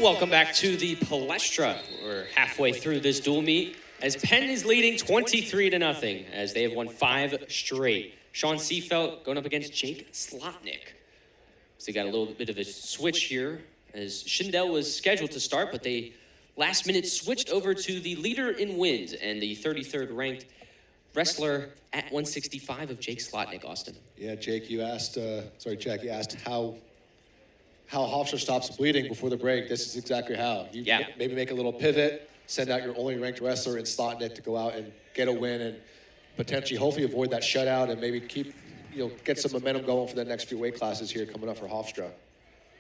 Welcome back to the Palestra. We're halfway through this dual meet as Penn is leading 23-0 as they have won 5 straight. Sean Seefeldt going up against Jake Slotnick. So they got a little bit of a switch here as Schindel was scheduled to start, but they last minute switched over to the leader in wins and the 33rd ranked wrestler at 165 of Jake Slotnick, Austin. Yeah, Jake, you asked, Jack, you asked how Hofstra stops bleeding before the break. This is exactly how. You maybe make a little pivot, send out your only ranked wrestler in Slotnick to go out and get a win and potentially, hopefully avoid that shutout and maybe keep, get some momentum going for the next few weight classes here coming up for Hofstra.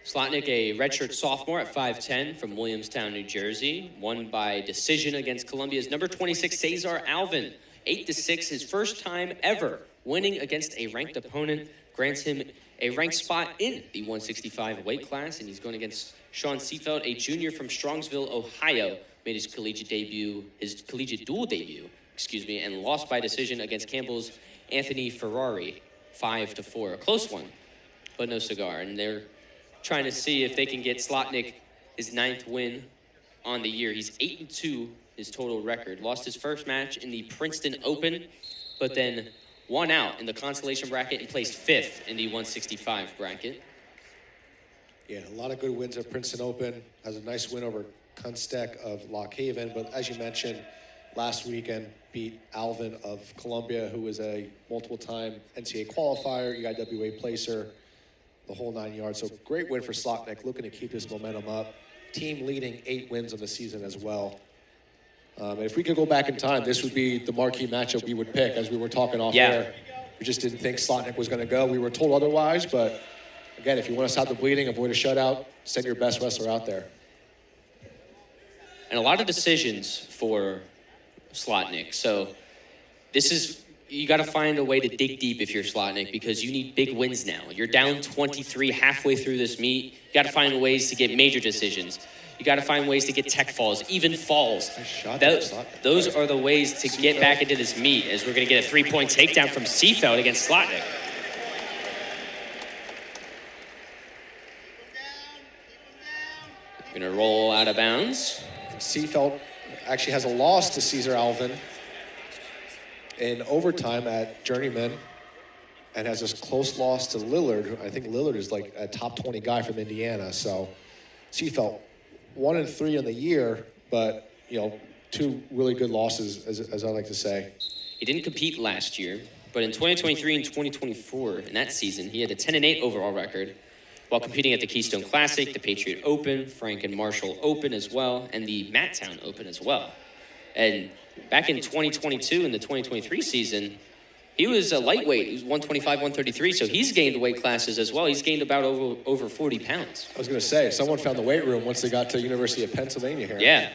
Slotnick, a redshirt sophomore at 5'10" from Williamstown, New Jersey, won by decision against Columbia's number 26, Cesar Alvin. 8-6, his first time ever winning against a ranked opponent, grants him a ranked spot in the 165 weight class, and he's going against Sean Seefeldt, a junior from Strongsville, Ohio, made his collegiate dual debut, and lost by decision against Campbell's Anthony Ferrari, 5-4. A close one, but no cigar. And they're trying to see if they can get Slotnick his 9th win on the year. He's 8-2, his total record. Lost his first match in the Princeton Open, but then won out in the consolation bracket and placed 5th in the 165 bracket. Yeah, a lot of good wins at Princeton Open. Has a nice win over Kunstek of Lock Haven, but as you mentioned, last weekend beat Alvin of Columbia, who is a multiple-time NCAA qualifier, EIWA placer, the whole 9 yards. So great win for Slotnick, looking to keep his momentum up. Team leading 8 wins on the season as well. And if we could go back in time, this would be the marquee matchup we would pick, as we were talking off air. We just didn't think Slotnick was going to go. We were told otherwise, but again, if you want to stop the bleeding, avoid a shutout, send your best wrestler out there. And a lot of decisions for Slotnick. So you got to find a way to dig deep if you're Slotnick, because you need big wins now. You're down 23 halfway through this meet. You got to find ways to get major decisions. You got to find ways to get tech falls, even falls. Those are the ways to get back into this meet, as we're going to get a 3-point takedown from Seefeldt against Slotnick. Going to roll out of bounds. Seefeldt actually has a loss to Cesar Alvin in overtime at Journeyman, and has this close loss to Lillard. I think Lillard is like a top 20 guy from Indiana. So Seefeldt 1-3 on the year, but 2 really good losses, as I like to say. He didn't compete last year, but in 2023 and 2024, in that season, he had a 10-8 overall record while competing at the Keystone Classic, the Patriot Open, Frank and Marshall Open as well, and the Matttown Open as well. And back in 2022 and the 2023 season, he was a lightweight. He was 125, 133, so he's gained weight classes as well. He's gained about over 40 pounds. I was going to say, someone found the weight room once they got to University of Pennsylvania here. Yeah.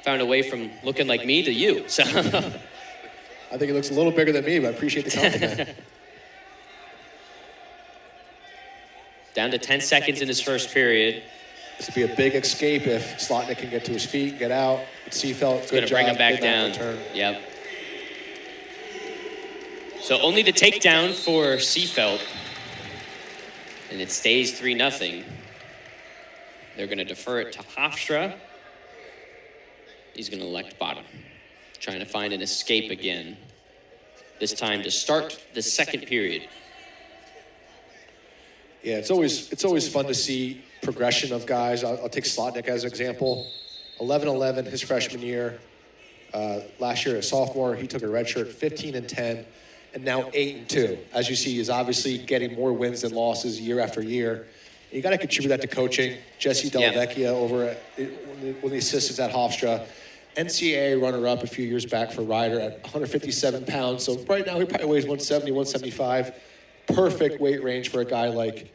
Found a way from looking like me to you. So I think he looks a little bigger than me, but I appreciate the compliment. Down to 10 seconds in his first period. This would be a big escape if Slotnick can get to his feet, get out. Seefeldt, good job. Going to bring him back down. Yep. So only the takedown for Seefeldt, and it stays 3-0. They're going to defer it to Hofstra. He's going to elect bottom, trying to find an escape again, this time to start the second period. Yeah, it's always fun to see progression of guys. I'll take Slotnick as an example. 11-11 his freshman year. Last year as sophomore, he took a red shirt, 15-10. And now 8-2. As you see, he's obviously getting more wins than losses year after year. And you got to contribute that to coaching. Jesse Delavecchia over at one of the assistants at Hofstra, NCAA runner-up a few years back for Ryder at 157 pounds. So right now he probably weighs 170, 175. Perfect weight range for a guy like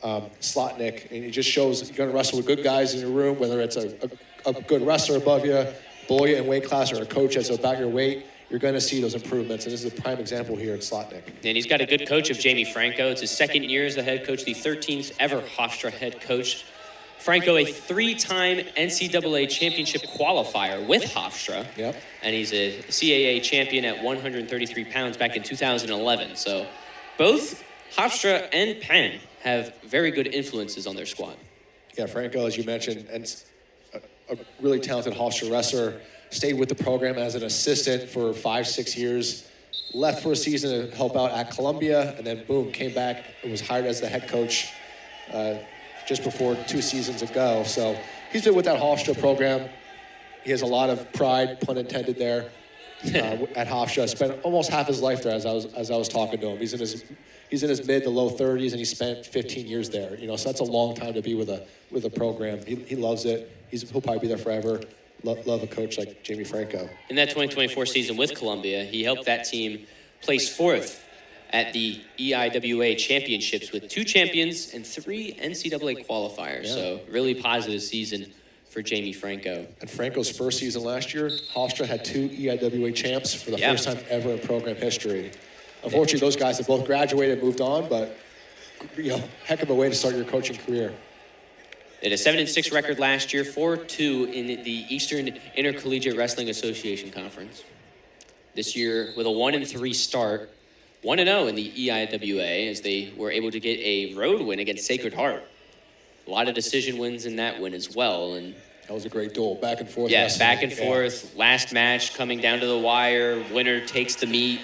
Slotnick. And it just shows you're going to wrestle with good guys in your room, whether it's a good wrestler above you, below you in weight class, or a coach that's about your weight. You're going to see those improvements, and this is a prime example here at Slotnick. And he's got a good coach of Jamie Franco. It's his 2nd year as the head coach, the 13th ever Hofstra head coach. Franco, a 3-time NCAA championship qualifier with Hofstra. Yep. And he's a CAA champion at 133 pounds back in 2011. So both Hofstra and Penn have very good influences on their squad. Yeah, Franco, as you mentioned, and a really talented Hofstra wrestler, stayed with the program as an assistant for 5-6 years, left for a season to help out at Columbia, and then boom, came back and was hired as the head coach just before 2 seasons ago. So he's been with that Hofstra program. He has a lot of pride, pun intended, there at Hofstra. Spent almost half his life there as I was talking to him. He's in his mid to low 30s, and he spent 15 years there. So that's a long time to be with a program. He loves it. He'll probably be there forever. Love a coach like Jamie Franco. In that 2024 season with Columbia, he helped that team place 4th at the EIWA championships with 2 champions and 3 NCAA qualifiers. Yeah. So really positive season for Jamie Franco. And Franco's first season last year, Hofstra had 2 EIWA champs for the first time ever in program history. Unfortunately, those guys have both graduated and moved on, but heck of a way to start your coaching career. They had a 7-6 record last year, 4-2 in the Eastern Intercollegiate Wrestling Association Conference. This year, with a 1-3 start, 1-0 in the EIWA, as they were able to get a road win against Sacred Heart. A lot of decision wins in that win as well. And that was a great duel, back and forth. Yeah, back and forth. Last match coming down to the wire. Winner takes the meet.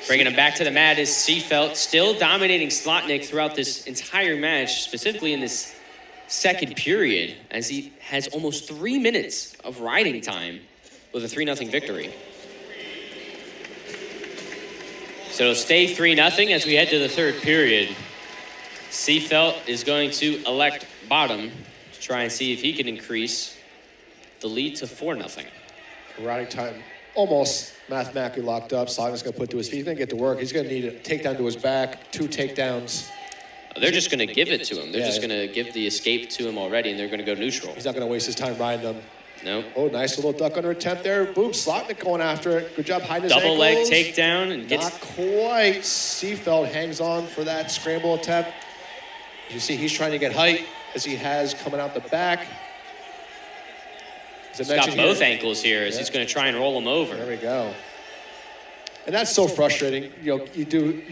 Bringing him back to the mat is Seefeldt, still dominating Slotnick throughout this entire match, specifically in this second period, as he has almost 3 minutes of riding time with a 3-0 victory. So it'll stay 3-0 as we head to the third period. Seefeldt is going to elect bottom to try and see if he can increase the lead to 4-0. Riding time almost mathematically locked up. Slotnick's going to put to his feet. He's going to get to work. He's going to need a takedown to his back, 2 takedowns. They're just going to give it to him. They're just going to give the escape to him already, and they're going to go neutral. He's not going to waste his time riding them. No. Oh, nice little duck under attempt there. Boom, Slotnick going after it. Good job hiding his ankles. Double leg takedown. And not quite. Seefeldt hangs on for that scramble attempt. You see, he's trying to get height as he has coming out the back. He's got both ankles here as he's going to try and roll him over. There we go. And that's so frustrating. You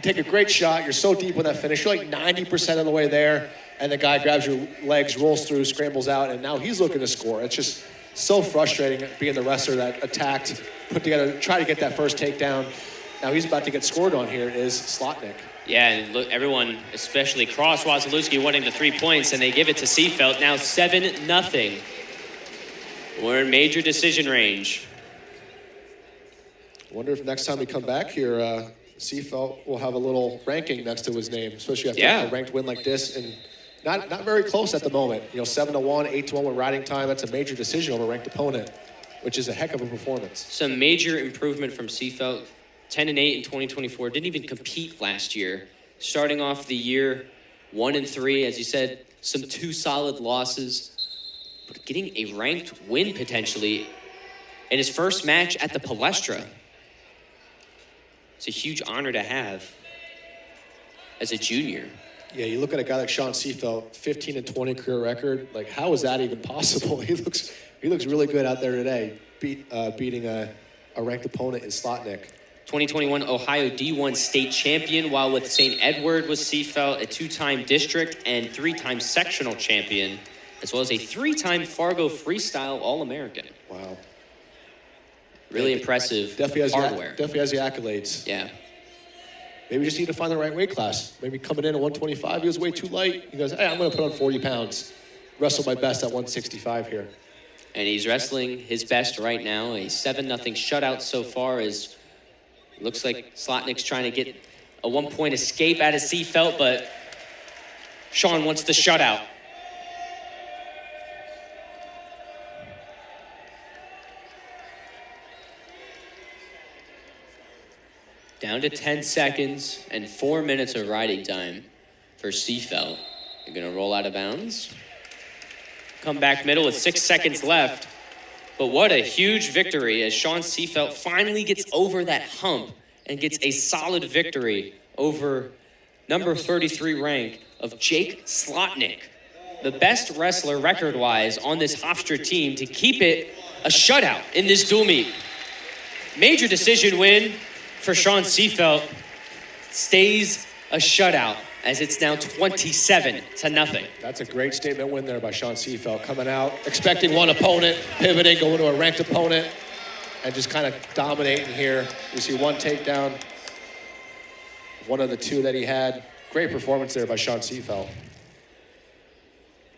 take a great shot. You're so deep in that finish. You're like 90% of the way there, and the guy grabs your legs, rolls through, scrambles out, and now he's looking to score. It's just so frustrating being the wrestler that attacked, put together, try to get that first takedown. Now he's about to get scored on here is Slotnick. Yeah, and look, everyone, especially Cross Wasilewski, wanting the 3 points, and they give it to Seefeldt. Now 7-0. We're in major decision range. I wonder if next time we come back here, Seefeldt will have a little ranking next to his name, especially after a ranked win like this. And not very close at the moment. 7-1, 8-1 with riding time. That's a major decision over a ranked opponent, which is a heck of a performance. Some major improvement from Seefeldt. 10-8 in 2024. Didn't even compete last year. Starting off the year 1-3, as you said, some 2 solid losses. But getting a ranked win potentially in his first match at the Palestra. It's a huge honor to have as a junior. Yeah, you look at a guy like Sean Seefeldt, 15-20 career record. Like, how is that even possible? He looks really good out there today, beating a ranked opponent in Slotnick. 2021 Ohio D1 state champion, while with St. Edward was Seefeldt, a 2-time district and 3-time sectional champion, as well as a 3-time Fargo freestyle All-American. Wow. Really impressive hardware. Definitely has the accolades. Yeah. Maybe we just need to find the right weight class. Maybe coming in at 125, he was way too light. He goes, hey, I'm going to put on 40 pounds. Wrestle my best at 165 here. And he's wrestling his best right now. A 7-0 shutout so far. As looks like Slotnick's trying to get a 1-point escape out of Seefeldt, but Sean wants the shutout. Down to 10 seconds and 4 minutes of riding time for Seefeldt. They're going to roll out of bounds. Come back middle with 6 seconds left. But what a huge victory as Sean Seefeldt finally gets over that hump and gets a solid victory over number 33 rank of Jake Slotnick, the best wrestler record-wise on this Hofstra team to keep it a shutout in this dual meet. Major decision win for Sean Seefeldt, stays a shutout as it's now 27-0. That's a great statement win there by Sean Seefeldt, coming out, expecting one opponent, pivoting, going to a ranked opponent, and just kind of dominating here. We see one takedown, one of the two that he had. Great performance there by Sean Seefeldt.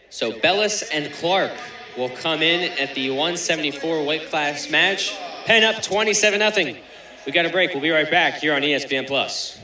So Bellis and Clark will come in at the 174 weight class match. Penn up 27-0. We got a break. We'll be right back here on ESPN+.